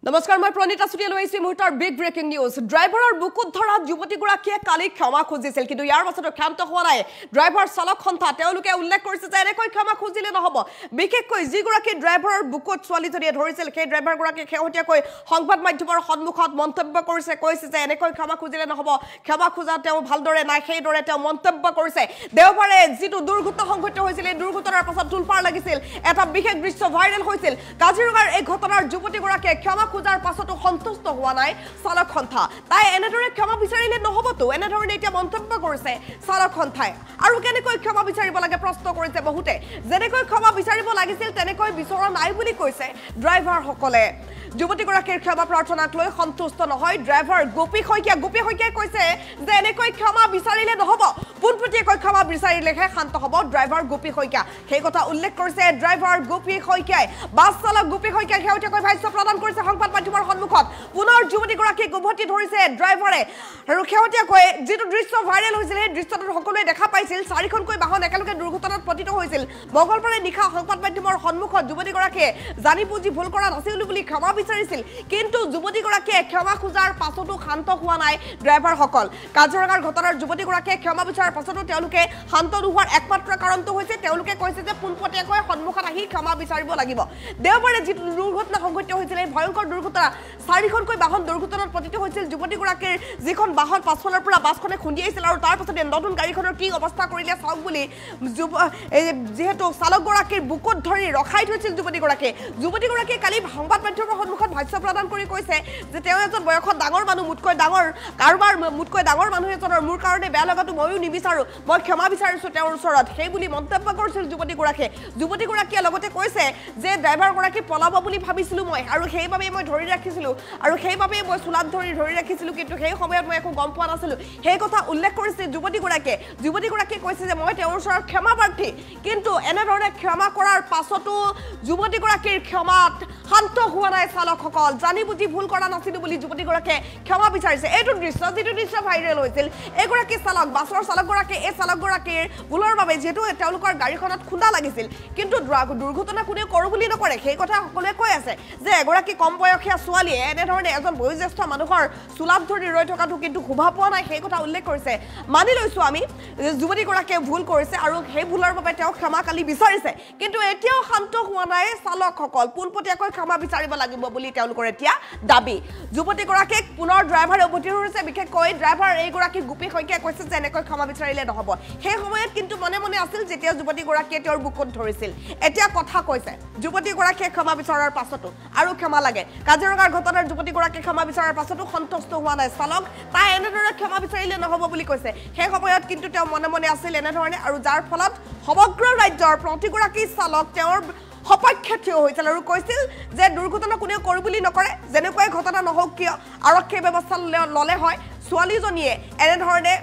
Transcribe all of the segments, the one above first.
নমস্কাৰ মই প্ৰণিতা চুটিয়া লৈ আহিছো মুহূৰ্তৰ বিগ ব্ৰেকিং নিউজ ড্ৰাইভাৰৰ বুকুত ধৰা যুৱতীগৰাকীয়ে কালি ক্ষমা খুজিছিল কিন্তু ইয়াৰ পাছতো ক্ষান্ত হোৱা নাই ড্ৰাইভাৰ চালক সন্থা তেওঁলোকে উল্লেখ কৰিছে যে এনেকৈ ক্ষমা খুজিলে নহব বিশেষকৈ যিগৰাকী ড্ৰাইভাৰৰ বুকুত ছোৱালীজনীয়ে ধৰিছিল সেই ড্ৰাইভাৰগৰাকীয়ে শেহতীয়াকৈ সংবাদ মাধ্যমৰ সন্মুখত মন্তব্য কৰিছে কৈছে যে এনেকৈ ক্ষমা খুজিলে নহব ক্ষমা খোজা তেওঁ ভালদৰে নাই সেইদৰে তেওঁ মন্তব্য কৰিছে দেওবাৰে যিটো দুৰ্ঘটনা সংঘটিত হৈছিল এই দুৰ্ঘটনাৰ পাছত তুলপাৰ লাগিছিল এটা বিশেষ দৃশ্য ভাইৰেল হৈছিল কাজিৰঙাৰ এই ঘটনাৰ যুৱতীগৰাকীয়ে ক্ষমা খুজাৰ পাছতো সন্তুষ্ট হোৱা নাই চালক সন্থা তাই এনেদৰে ক্ষমা বিচাৰিলে নহবতো এনেধৰণে এতিয়া মন্তব্য কৰিছে চালক সন্থাই আৰু কেনেকৈ ক্ষমা বিচাৰিব লাগে প্ৰশ্ন কৰিছে বহুতে যেনেকৈ ক্ষমা বিচাৰিব লাগিছিল তেনেকৈ বিচৰা নাই বুলি কৈছে ড্ৰাইভাৰ সকলে যুৱতীগৰাকীৰ ক্ষমা প্ৰাৰ্থনাক লৈ সন্তুষ্ট নহয় ড্ৰাইভাৰ গোপী শইকীয়াই কৈছে যে এনেকৈ ক্ষমা বিচাৰিলে নহব পোনপটীয়াকৈ ক্ষমা বিচাৰিলেহে শান্ত হ'ব ড্ৰাইভাৰ গোপী শইকীয়া সেই কথা উল্লেখ কৰিছে ড্ৰাইভাৰ গোপী শইকীয়াই বাছ চালক গোপী শইকীয়াই শেহতীয়াকৈ ভাষ্য প্ৰদান কৰিছে সংবাদ মাধ্যমৰ সন্মুখত পুনৰ যুৱতীগৰাকীক উভতি ধৰিছে ড্ৰাইভাৰে আৰু শেহতীয়াকৈ যিটো দৃশ্য ভাইৰেল হৈছিল সেই দৃশ্যটো সকলোৱে দেখা পাইছিল চাৰিখনকৈ বাহন একেলগে দুৰ্ঘটনাত পতিত হৈছিল মঙলবাৰে নিশা সংবাদ মাধ্যমৰ সন্মুখত যুৱতীগৰাকীয়ে জানি বুজি ভুল কৰা নাছিল বুলি ক্ষমা বিচাৰিছিল কিন্তু যুৱতীগৰাকীয়ে ক্ষমা খোজাৰ পাছতো শান্ত হোৱা নাই ড্ৰাইভাৰসকল কাজিৰঙাৰ ঘটনাৰ যুৱতীগৰাকীয়ে ক্ষমা বিচাৰাৰ পাছতো তেওঁলোকে শান্ত নোহোৱাৰ একমাত্ৰ কাৰণটো হৈছে তেওঁলোকে কৈছে যে পোনপটীয়াকৈ সন্মুখত আহি ক্ষমা বিচাৰিব লাগিব দেওবাৰে যিটো দুৰ্ঘটনা সংঘটিত হৈছিল এই ভয়ংকৰ দুৰ্ঘটনা চাৰিখনকৈ বাহন দুৰ্ঘটনাত পতিত হৈছিল যুৱতীগৰাকীৰ যিখন বাহন পাছফালৰ পৰা বাছখনে খুন্দিয়াইছিল আৰু তাৰ পাছতে নতুন গাড়ীখনৰ কি অৱস্থা কৰিলে চাওক বুলি যিহেতু চালকগৰাকীৰ বুকুত ধৰি ৰখাই থৈছিল যুৱতীগৰাকীয়ে কালি সংবাদ মাধ্যমৰ সন্মুখত ভাষ্য প্ৰদান কৰি কৈছে যে তেওঁ এজন বয়সত ডাঙৰ মানুহ মুঠকৈ ডাঙৰ কাৰোবাৰ মুঠকৈ ডাঙৰ মানুহ এজনৰ মোৰ কাৰণে বেয়া লগাটো ময়ো নিবিচাৰোঁ মই ক্ষমা বিচাৰিছোঁ তেওঁৰ ওচৰত সেই বুলি মন্তব্য কৰিছিল যুৱতীগৰাকীয়ে লগতে কৈছে যে ড্ৰাইভাৰগৰাকী পলাব বুলি ভাবিছিলোঁ মই আৰু সেইবাবে মই ধৰি ৰাখিছিলোঁ আৰু সেইবাবে মই চোলাত ধৰি ৰাখিছিলোঁ কিন্তু সেই সময়ত মই একো গম পোৱা নাছিলোঁ সেই কথা উল্লেখ কৰিছে যুৱতীগৰাকীয়ে কৈছে যে মই তেওঁৰ ওচৰত ক্ষমা প্ৰাৰ্থী কিন্তু এনেধৰণে ক্ষমা কৰাৰ পাছতো যুৱতীগৰাকীৰ ক্ষমাত শান্ত হোৱা নাই চালকসকল জানি বুজি ভুল কৰা নাছিলোঁ বুলি যুৱতীগৰাকীয়ে ক্ষমা বিচাৰিছে এইটো যিটো দৃশ্য ভাইৰেল হৈছিল এগৰাকী চালক বাছৰ চালকগৰাকীয়ে এই চালকগৰাকীৰ ভুলৰ বাবে যিহেতু তেওঁলোকৰ গাড়ীখনত খুন্দা লাগিছিল কিন্তু দুৰ্ঘটনা কোনেও কৰোঁ বুলি নকৰে সেই কথা সকলোৱে কৈ আছে যে এগৰাকী কম বয়সীয়া ছোৱালীয়ে এনেধৰণে এজন বয়োজ্যেষ্ঠ মানুহৰ চোলাত ধৰি ৰৈ থকাটো কিন্তু শোভা পোৱা নাই সেই কথা উল্লেখ কৰিছে মানি লৈছোঁ আমি যুৱতীগৰাকীয়ে ভুল কৰিছে আৰু সেই ভুলৰ বাবে তেওঁ ক্ষমা কালি বিচাৰিছে কিন্তু এতিয়াও শান্ত হোৱা নাই চালকসকল পোনপটীয়াকৈ ক্ষমা বিচাৰিব লাগিব বুলি তেওঁলোকৰ এতিয়া দাবী যুৱতীগৰাকীক পুনৰ ড্ৰাইভাৰে উভতি ধৰিছে বিশেষকৈ ড্ৰাইভাৰ এইগৰাকী গোপী শইকীয়াই কৈছে যে এনেকৈ ক্ষমা বিচাৰিলে নহব সেই সময়ত কিন্তু মনে মনে আছিল যেতিয়া যুৱতীগৰাকীয়ে তেওঁৰ বুকুত ধৰিছিল এতিয়া কথা কৈছে যুৱতীগৰাকীয়ে ক্ষমা বিচৰাৰ পাছতো আৰু ক্ষমা লাগে কাজিৰঙাৰ ঘটনাৰ যুৱতীগৰাকীয়ে ক্ষমা বিচৰাৰ পাছতো সন্তুষ্ট হোৱা নাই চালক তাই এনেদৰে ক্ষমা বিচাৰিলে নহব বুলি কৈছে সেই সময়ত কিন্তু তেওঁ মনে মনে আছিল এনেধৰণে আৰু যাৰ ফলত সমগ্ৰ ৰাজ্যৰ প্ৰতিগৰাকী চালক তেওঁৰ সপক্ষে থিয় হৈছিল আৰু কৈছিল যে দুৰ্ঘটনা কোনেও কৰোঁ বুলি নকৰে যেনেকুৱাই ঘটনা নহওক কিয় আৰক্ষী ব্যৱস্থা ল'লে হয় ছোৱালীজনীয়ে এনেধৰণে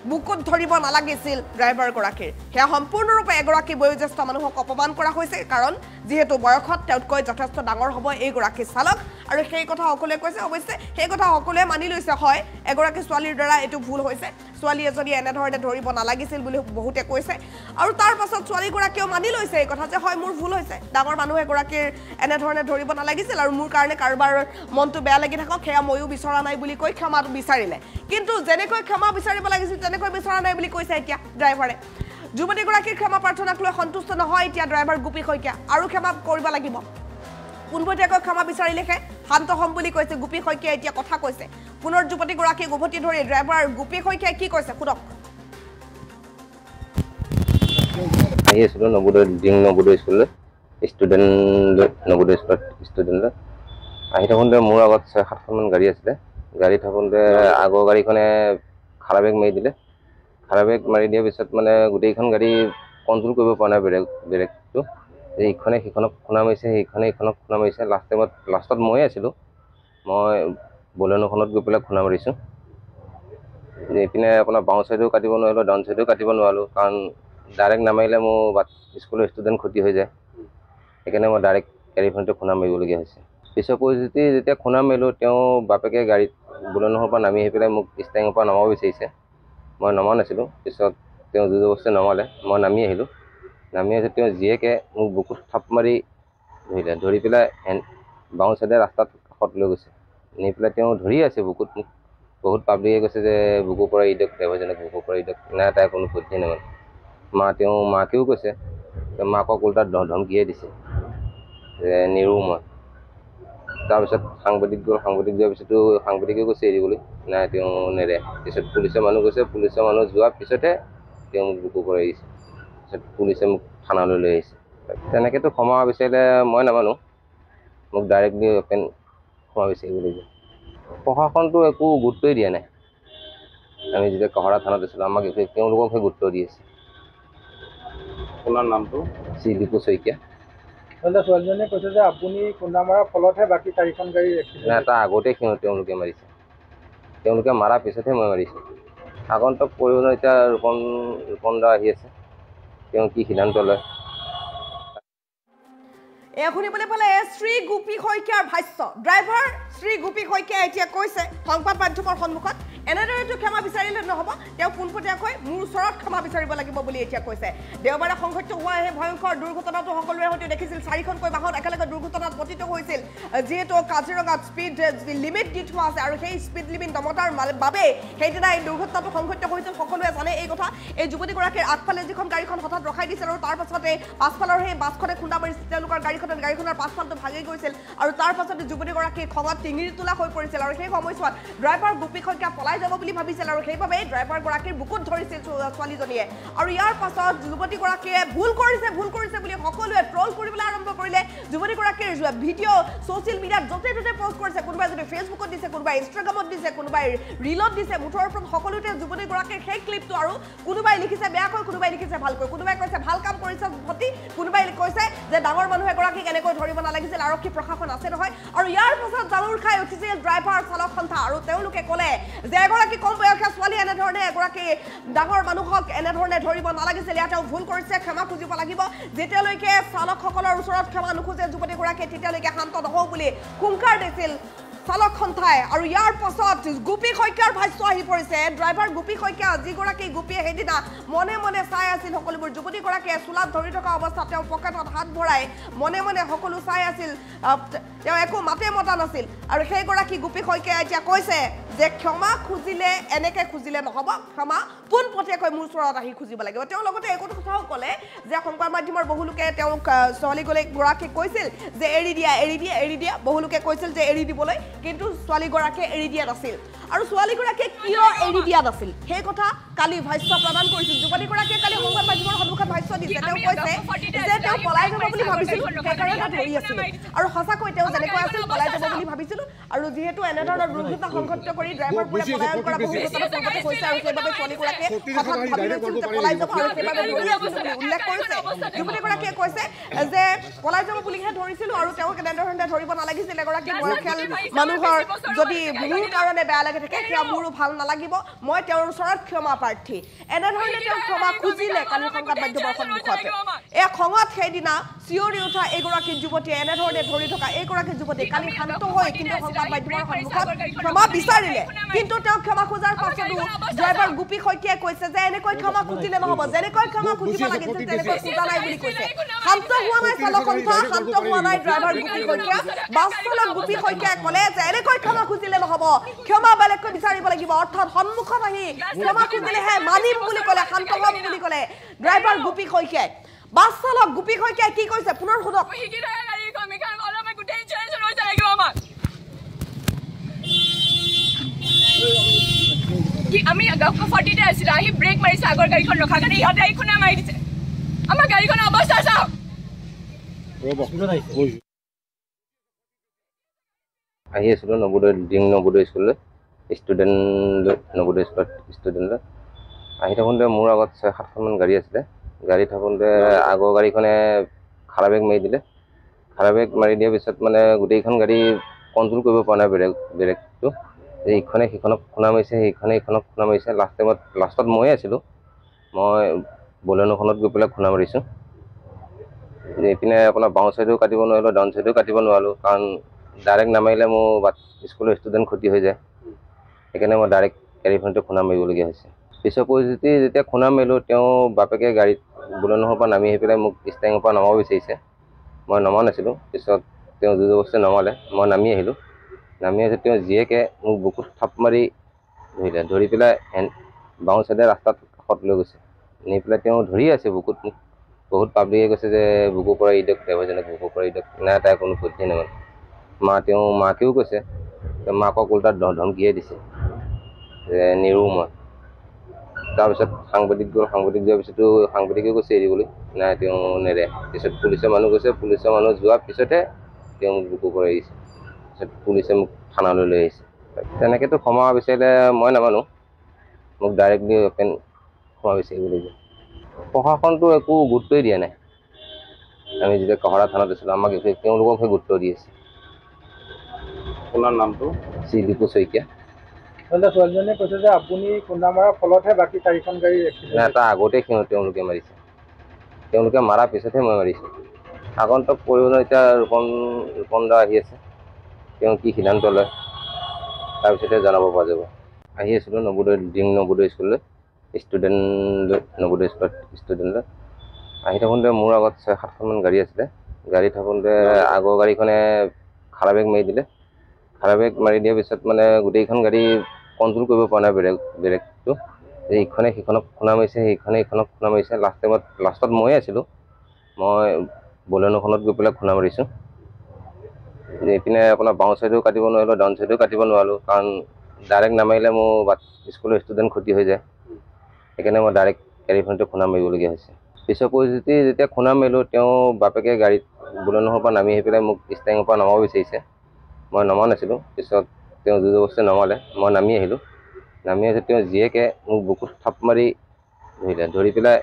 বুকুত ধৰিব নালাগিছিল ড্ৰাইভাৰগৰাকীৰ সেয়া সম্পূৰ্ণৰূপে এগৰাকী বয়োজ্যেষ্ঠ মানুহক অপমান কৰা হৈছে কাৰণ যিহেতু বয়সত তেওঁতকৈ যথেষ্ট ডাঙৰ হ'ব এইগৰাকী চালক আৰু সেই কথা সকলোৱে কৈছে অৱশ্যে সেই কথা সকলোৱে মানি লৈছে হয় এগৰাকী ছোৱালীৰ দ্বাৰা এইটো ভুল হৈছে ছোৱালী এজনী এনেধৰণে ধৰিব নালাগিছিল বুলি বহুতে কৈছে আৰু তাৰ পাছত ছোৱালীগৰাকীয়েও মানি লৈছে এই কথা যে হয় মোৰ ভুল হৈছে ডাঙৰ মানুহ এগৰাকীৰ এনেধৰণে ধৰিব নালাগিছিল আৰু মোৰ কাৰণে কাৰোবাৰ মনটো বেয়া লাগি থাকক সেয়া ময়ো বিচৰা নাই বুলি কৈ ক্ষমা বিচাৰিলে কিন্তু যেনেকৈ ক্ষমা বিচাৰিব লাগিছিল তেনেকৈ বিচৰা নাই বুলি কৈছে এতিয়া ড্ৰাইভাৰে যুৱতীগৰাকীৰ ক্ষমা প্ৰাৰ্থনাক লৈ সন্তুষ্ট নহয় এতিয়া ড্ৰাইভাৰ গোপী শইকীয়া আৰু ক্ষমা কৰিব লাগিব পোনপটীয়াকৈ ক্ষমা বিচাৰিলেহে শান্ত হ'ম বুলি কৈছে গোপী শইকীয়াই এতিয়া কথা কৈছে পুনৰ যুৱতীগৰাকীক উভতি ধৰি ড্ৰাইভাৰ গোপী শইকীয়াই কি কৈছে শুনক আহি আছিলোঁ নবোদয় স্কুললৈ নবোদয় স্কুলত ষ্টুডেণ্ট আহি থাকোঁতে মোৰ আগত 6-7খনমান গাড়ী আছিলে গাড়ী থাকোঁতে আগৰ গাড়ীখনে খাৰা বেগ মাৰি দিলে খাৰা বেগ মাৰি দিয়াৰ পিছত মানে গোটেইখন গাড়ী কণ্ট্ৰল কৰিব পৰা নাই ব্ৰেকটো ইখনে সিখনক খুন্দা মাৰিছে সেইখনে ইখনক খুন্দা মাৰিছে লাষ্টত ময়ে আছিলোঁ মই বলেনোখনত গৈ পেলাই খুন্দা মাৰিছোঁ এইপিনে আপোনাৰ বাওঁ ছাইডেও কাটিব নোৱাৰিলোঁ ডাউন ছাইডেও কাটিব নোৱাৰিলোঁ কাৰণ ডাইৰেক্ট নামাৰিলে মোৰ স্কুলৰ ষ্টুডেণ্ট ক্ষতি হৈ যায় সেইকাৰণে মই ডাইৰেক্ট গাড়ীখনতে খুন্দা মাৰিবলগীয়া হৈছে পিছৰ পৰিস্থিতি যেতিয়া খুন্দা মাৰিলোঁ তেওঁ বাপেকে গাড়ীত বলেনোৰ পৰা নামি আহি পেলাই মোক ষ্টেৰিঙৰ পৰা নমাব বিচাৰিছে মই নমা নাছিলোঁ পিছত তেওঁ জোৰজবৰদস্তি নমালে মই নামি আহিলোঁ নামি আহি তেওঁ জীয়েকে মোক বুকুত থাপ মাৰি ধৰিলে ধৰি পেলাই বাওঁ চাইডে ৰাস্তাত কাষত লৈ গৈছে নি পেলাই তেওঁ ধৰি আছে বুকুত মোক বহুত পাব্লিকে কৈছে যে বুকুৰ পৰা ইডক ড্ৰাইভাৰজনক বুকুৰ পৰা ইডক নাই তাই কোনো পধ্যে নামানে তেওঁ মাকেও কৈছে মাকক উল্টা ধমকিয়ে দিছে যে নিৰু মই তাৰপিছত সাংবাদিক গ'ল সাংবাদিক যোৱাৰ পিছতো সাংবাদিকে কৈছে এৰিবলৈ নাই তেওঁ নেৰে পিছত পুলিচৰ মানুহ গৈছে পুলিচৰ মানুহ যোৱাৰ পিছতহে তেওঁ মোক বুকুৰ পৰা এৰিছে পিছত পুলিচে মোক থানালৈ লৈ আহিছে তেনেকৈতো ক্ষমা বিচাৰিলে মই নামানো মোক ডাইৰেক্টলি অপেন ক্ষমা বিচাৰিব লাগিব প্ৰশাসনটো একো গুৰুত্বই দিয়া নাই আমি যেতিয়া কহৰা থানাত আছিলোঁ আমাক তেওঁলোককহে গুৰুত্ব দি আছে আপোনাৰ নামটো শ্ৰী দীপু শইকীয়া ছোৱালীজনীয়ে কৈছে যে আপুনি খুন্দা মৰাৰ ফলতহে বাকী 4খন গাড়ী নাই তাৰ আগতে তেওঁলোকে মাৰিছে তেওঁলোকে মাৰাৰ পিছতহে মই মাৰিছোঁ আগন্তক পৰিৱৰ্তন এতিয়া ৰূপন দা আহি আছে তেওঁ কি সিদ্ধান্ত লয় শুনিবলৈ পালে শ্ৰী গোপী শইকীয়াৰ ভাষ্য ড্ৰাইভাৰ শ্ৰী গোপী শইকীয়াই এতিয়া কৈছে সংবাদ মাধ্যমৰ সন্মুখত এনেদৰেতো ক্ষমা বিচাৰিলে নহ'ব তেওঁ পোনপটীয়াকৈ মোৰ ওচৰত ক্ষমা বিচাৰিব লাগিব বুলি এতিয়া কৈছে দেওবাৰে সংঘটিত হোৱা এই ভয়ংকৰ দুৰ্ঘটনাটো সকলোৰে সৈতে দেখিছিল 4খনকৈ বাহন একেলগে দুৰ্ঘটনাত পতিত হৈছিল যিহেতু কাজিৰঙাত স্পীড লিমিট দি থোৱা আছে আৰু সেই স্পীড লিমিট নমতাৰ বাবে সেইদিনা এই দুৰ্ঘটনাটো সংঘটিত হৈছিল সকলোৱে জানে এই কথা এই যুৱতীগৰাকীৰ আগফালে যিখন গাড়ীখন হঠাৎ ৰখাই দিছিল আৰু তাৰ পাছতে পাছফালৰ সেই বাছখনে খুন্দা মাৰিছিল তেওঁলোকৰ গাড়ীখনৰ পাছফালটো ভাঙি গৈছিল আৰু তাৰ পাছতে যুৱতীগৰাকী খঙত টিঙিৰি তোলা হৈ পৰিছিল আৰু সেই সময়ছোৱাত ড্ৰাইভাৰ গোপী শইকীয়া পলাই যাব বুলি ভাবিছিল আৰু সেইবাবে ড্ৰাইভাৰগৰাকীৰ বুকুত ধৰিছিল ছোৱালীজনীয়ে আৰু ইয়াৰ পাছত যুৱতীগৰাকীয়ে ভুল কৰিছে বুলি সকলোৱে ট্ৰল কৰিবলৈ আৰম্ভ কৰিলে যুৱতীগৰাকীৰ ভিডিঅ' ছ'চিয়েল মিডিয়াত য'তে ত'তে পষ্ট কৰিছে কোনোবাই যদি ফেচবুকত দিছে কোনোবাই ইনষ্টাগ্ৰামত দিছে কোনোবাই ৰিলত দিছে মুঠৰ ওপৰত সকলোতে যুৱতীগৰাকীৰ সেই ক্লিপটো আৰু কোনোবাই লিখিছে বেয়াকৈ কোনোবাই লিখিছে ভালকৈ কোনোবাই কৈছে ভাল কাম কৰিছে ভতি কোনোবাই কৈছে যে ডাঙৰ মানুহ এগৰাকীক এনেকৈ ধৰিব নালাগিছিল আৰক্ষী প্ৰশাসন আছে নহয় আৰু ইয়াৰ পাছত জালুৰ খাই উঠিছিল ড্ৰাইভাৰ চালক সন্থা আৰু তেওঁলোকে ক'লে যে এগৰাকী কম বয়সীয়া ছোৱালী এনেধৰণে এগৰাকী ডাঙৰ মানুহক এনেধৰণে ধৰিব নালাগিছিল ইয়াত তেওঁ ভুল কৰিছে ক্ষমা খুজিব লাগিব যেতিয়ালৈকে চালকসকলৰ ওচৰত ক্ষমা নোখোজে যুৱতীগৰাকীয়ে তেতিয়ালৈকে শান্ত নহওঁ বুলি হুংকাৰ দিছিল চালক সন্থাই আৰু ইয়াৰ পাছত গোপী শইকীয়াৰ ভাষ্য আহি পৰিছে ড্ৰাইভাৰ গোপী শইকীয়া যিগৰাকী গোপীয়ে সেইদিনা মনে মনে চাই আছিল সকলোবোৰ যুৱতীগৰাকীয়ে চোলাত ধৰি থকা অৱস্থাত তেওঁ পকেটত হাত ভৰাই মনে মনে সকলো চাই আছিল তেওঁ একো মাতে মতা নাছিল আৰু সেইগৰাকী গোপী শইকীয়াই এতিয়া কৈছে যে ক্ষমা খুজিলে এনেকৈ খুজিলে নহ'ব ক্ষমা পোনপটীয়াকৈ মোৰ ওচৰত আহি খুজিব লাগিব তেওঁ লগতে একো কথাও ক'লে যে সংবাদ মাধ্যমৰ বহুলোকে তেওঁক ছোৱালীগৰাকীক কৈছিল যে এৰি দিয়া বহুলোকে কৈছিল যে এৰি দিবলৈ কিন্তু ছোৱালীগৰাকীয়ে এৰি দিয়া নাছিল আৰু ছোৱালীগৰাকীয়ে কিয় এৰি দিয়া নাছিল সেই কথা কালি ভাষ্য প্ৰদান কৰিছিল যুৱতীগৰাকীয়ে কালি সংবাদ মাধ্যমৰ সন্মুখত ভাষ্য দিছে তেওঁ কৈছে যে তেওঁ পলাই যাব বুলি ভাবিছিল সেইকাৰণে ধৰি আছিল আৰু সঁচাকৈ তেওঁ যেনেকৈ আছিল পলাই যাব বুলি ভাবিছিল আৰু যিহেতু এনেধৰণৰ দুৰ্ঘটনা সংঘটিত কৰি ড্ৰাইভাৰবোৰে পলায়ন কৰা বহু ঘটনা পূৰ্বতে হৈছে আৰু সেইবাবে ছোৱালীগৰাকীয়ে হঠাৎ ভাবি লৈছিল যে পলাই যাব আৰু সেইবাবে ধৰি আছিল বুলি উল্লেখ কৰিছে যুৱতীগৰাকীয়ে কৈছে যে পলাই যাব বুলিহে ধৰিছিলোঁ আৰু তেওঁক এনেধৰণে ধৰিব নালাগিছিল এগৰাকী বয়সীয়াল মানুহৰ যদি মোৰ কাৰণে বেয়া লাগে থাকে সেয়া মোৰো ভাল নালাগিব মই তেওঁৰ ওচৰত ক্ষমা প্ৰাৰ্থী এনেধৰণে তেওঁ ক্ষমা খুজিলে কালি সংবাদ মাধ্যমৰ সন্মুখত এই খঙত সেইদিনা চিঞৰি উঠা এগৰাকী যুৱতীয়ে এনেধৰণে ধৰি থকা এগৰাকী যুৱতী কালি শান্ত হৈ কিন্তু সংবাদ মাধ্যমৰ সন্মুখত ক্ষমা বিচাৰিলে কিন্তু তেওঁ ক্ষমা খোজাৰ পাছতো ড্ৰাইভাৰ গোপী শইকীয়াই কৈছে যে এনেকৈ ক্ষমা খুজিলে নহ'ব যেনেকৈ ক্ষমা খুজিব লাগিছিল তেনেকৈ খোজা নাই বুলি কৈছে শান্ত হোৱা নাই চালক সন্থা শান্ত হোৱা নাই ড্ৰাইভাৰ গোপী শইকীয়া বাছ চালক গোপী শইকীয়াই ক'লে যে এনেকৈ ক্ষমা খুজিলে নহ'ব ক্ষমা বেলেগকৈ বিচাৰিব লাগিব অৰ্থাৎ সন্মুখত আহি ক্ষমা খুজিলেহে মানিম বুলি ক'লে শান্ত হ'ম বুলি ক'লে ড্ৰাইভাৰ গোপী শইকীয়াই বাছ চালক গোপী শইকীয়াই কি কৈছে পুনৰ শুনক আমি ফৰ্টিতে আছিলো আহি ব্ৰেক মাৰিছে আগৰ গাড়ীখন ৰখাৰ কাৰণে ইহঁতে আহি খুন্দা মাৰি দিছে আমাৰ গাড়ীখনৰ অৱস্থা চাওক আহি আছিলোঁ নবোদয় স্কুললৈ ষ্টুডেণ্ট নবোদয় স্কুলত ষ্টুডেণ্ট আহি থাকোঁতে মোৰ আগত 6-7খনমান গাড়ী আছিলে গাড়ী থাকোঁতে আগৰ গাড়ীখনে খাৰা বেগ মাৰি দিলে খাৰা বেগ মাৰি দিয়াৰ পিছত মানে গোটেইখন গাড়ী কণ্ট্ৰল কৰিব পৰা নাই ব্ৰেকটো ইখনে সিখনক খুন্দা মাৰিছে সেইখনে ইখনক খুন্দা মাৰিছে লাষ্টত ময়ে আছিলোঁ মই বলেনোখনত গৈ পেলাই খুন্দা মাৰিছোঁ এইপিনে আপোনাৰ বাওঁ ছাইডেও কাটিব নোৱাৰিলোঁ ডাউন ছাইডেও কাটিব নোৱাৰিলোঁ কাৰণ ডাইৰেক্ট নামাৰিলে মোৰ স্কুলৰ ষ্টুডেণ্ট ক্ষতি হৈ যায় সেইকাৰণে মই ডাইৰেক্ট গাড়ীখনতে খুন্দা মাৰিবলগীয়া হৈছে পিছৰ পৰিস্থিতি যেতিয়া খুন্দা মাৰিলোঁ তেওঁ বাপেকে গাড়ীত বলেনোৰ পৰা নামি আহি পেলাই মোক ষ্টেঙৰ পৰা নমাব বিচাৰিছে মই নমা নাছিলোঁ পিছত তেওঁ জোৰ জবৰদস্তি নমালে মই নামি আহিলোঁ নামি আছে তেওঁ জীয়েকে মোক বুকুত থাপ মাৰি ধৰিলে, ধৰি পেলাই বাওঁ চাইডে ৰাস্তাত কাষত লৈ গৈছে, নি পেলাই তেওঁ ধৰি আছে বুকুত মোক। বহুত পাব্লিকে কৈছে যে বুকুৰ পৰা ই দিয়ক, ড্ৰাইভাৰজনক বুকুৰ পৰা ই দিয়ক। নাই, তাই কোনো পধ্যেই নামানে। মাকেও কৈছে, মাকক উল্টা ধমকিয়ে দিছে যে নিৰু মই। তাৰপিছত সাংবাদিক গ'ল, সাংবাদিক যোৱাৰ পিছতো সাংবাদিকেও কৈছে এৰিবলৈ, নাই তেওঁ নেৰে। পিছত পুলিচৰ মানুহ গৈছে, পুলিচৰ মানুহ যোৱাৰ পিছতহে তেওঁ মোক বুকুৰ পৰা এৰিছে। পিছত পুলিচে মোক থানালৈ লৈ আহিছে। তেনেকৈতো ক্ষমা বিচাৰিলে মই নামানো, মোক ডাইৰেক্টলি অপেন ক্ষমা বিচাৰিব লাগিব। প্ৰশাসনটো একো গুৰুত্বই দিয়া নাই। আমি যেতিয়া কহৰা থানাত আছিলোঁ, আমাক তেওঁলোককহে গুৰুত্ব দি আছে। আপোনাৰ নামটো? শ্ৰী দীপু শইকীয়া। ছোৱালীজনীয়ে কৈছে যে আপুনি খুন্দা মৰাৰ ফলতহে বাকী 4খন গাড়ী এক্সিডেণ্ট। তাৰ আগতেই তেওঁলোকে মাৰিছে, তেওঁলোকে মাৰাৰ পিছতহে মই মাৰিছোঁ। আগন্তুক পৰিৱৰ্তন এতিয়া ৰূপন দা আহি আছে, তেওঁ কি সিদ্ধান্ত লয় তাৰপিছতহে জনাব পৰা যাব। আহি আছিলোঁ নৱোদয় স্কুললৈ, ষ্টুডেণ্ট নৱোদয় স্কুলত ষ্টুডেণ্ট লৈ আহি থাকোঁতে মোৰ আগত 6-7খনমান গাড়ী আছিলে। গাড়ী থাকোঁতে আগৰ গাড়ীখনে খাৰা বেগ মাৰি দিলে। খাৰা বেগ মাৰি দিয়াৰ পিছত মানে গোটেইখন গাড়ী কণ্ট্ৰল কৰিব পৰা নাই ব্ৰেকটো। ইখনে সিখনক খুন্দা মাৰিছে, সিখনে ইখনক খুন্দা মাৰিছে। লাষ্টত ময়ে আছিলোঁ, মই বলেনোখনত গৈ পেলাই খুন্দা মাৰিছোঁ। এইপিনে আপোনাৰ বাওঁ চাইডেও কাটিব নোৱাৰিলোঁ, ডাউন চাইডেও কাটিব নোৱাৰিলোঁ, কাৰণ ডাইৰেক্ট নামাৰিলে মোৰ স্কুলৰ ষ্টুডেণ্ট ক্ষতি হৈ যায়। সেইকাৰণে মই ডাইৰেক্ট গাড়ীখনতে খুন্দা মাৰিবলগীয়া হৈছে। পিছৰ পৰিস্থিতি যেতিয়া খুন্দা মাৰিলোঁ, তেওঁ বাপেকে গাড়ীত বলেনোৰ পৰা নামি আহি পেলাই মোক ষ্টেৰিঙৰ পৰা নমাব বিচাৰিছে। মই নমা নাছিলোঁ। পিছত তেওঁ জোৰ জবৰদস্তি নমালে, মই নামি আহিলোঁ। নামি আহি তেওঁ জীয়েকে মোক বুকুত থাপ মাৰি ধৰিলে, ধৰি পেলাই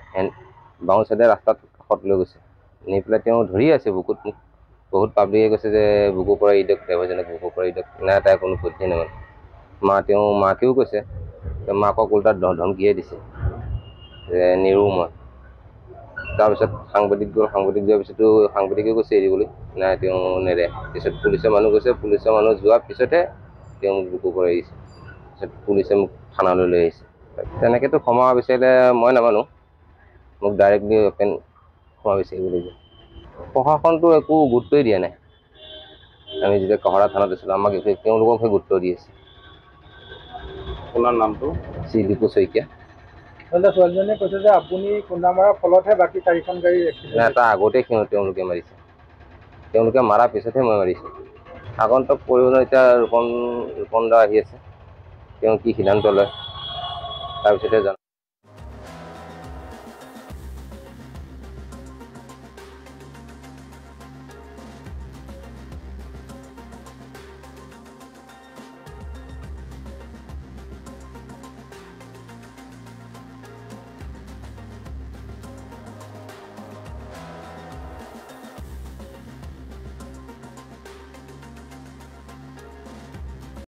বাওঁ চাইডে ৰাস্তাত কাষত লৈ গৈছে, নি পেলাই তেওঁ ধৰি আছে বুকুত মোক। বহুত পাব্লিকে কৈছে যে বুকুৰ পৰা ই দিয়ক, ড্ৰাইভাৰজনক বুকুৰ পৰা ই দিয়ক। নাই, তাই কোনো পধ্যেই নামানে। মাকেও কৈছে, মাকক উল্টা ধমকিয়ে দিছে যে নিৰু মই। তাৰপিছত সাংবাদিক গ'ল, সাংবাদিক যোৱাৰ পিছতো সাংবাদিকেও কৈছে এৰিবলৈ, নাই তেওঁ নেৰে। পিছত পুলিচৰ মানুহ গৈছে, পুলিচৰ মানুহ যোৱাৰ পিছতহে তেওঁ মোক বুকুৰ পৰা এৰিছে। পিছত পুলিচে মোক থানালৈ লৈ আহিছে। তেনেকৈতো ক্ষমা বিচাৰিলে মই নামানো, মোক ডাইৰেক্টলি অপেন ক্ষমা বিচাৰিব লাগিব। প্ৰশাসনটো একো গুৰুত্বই দিয়া নাই। আমি যেতিয়া কহৰা থানাত আছিলোঁ, আমাক তেওঁলোককহে গুৰুত্ব দি আছে। আপোনাৰ নামটো? শ্ৰী দীপু শইকীয়া। ছোৱালীজনীয়ে কৈছে যে আপুনি খুন্দা মৰাৰ ফলতহে বাকী 4খন গাড়ী এক্সিডেণ্ট। নাই, তাৰ আগতেই তেওঁলোকে মাৰিছে, তেওঁলোকে মাৰাৰ পিছতহে মই মাৰিছোঁ। আগন্তুক পৰিৱৰ্তন এতিয়া ৰূপন দা আহি আছে, তেওঁ কি সিদ্ধান্ত লয় তাৰপিছতহে জনাব।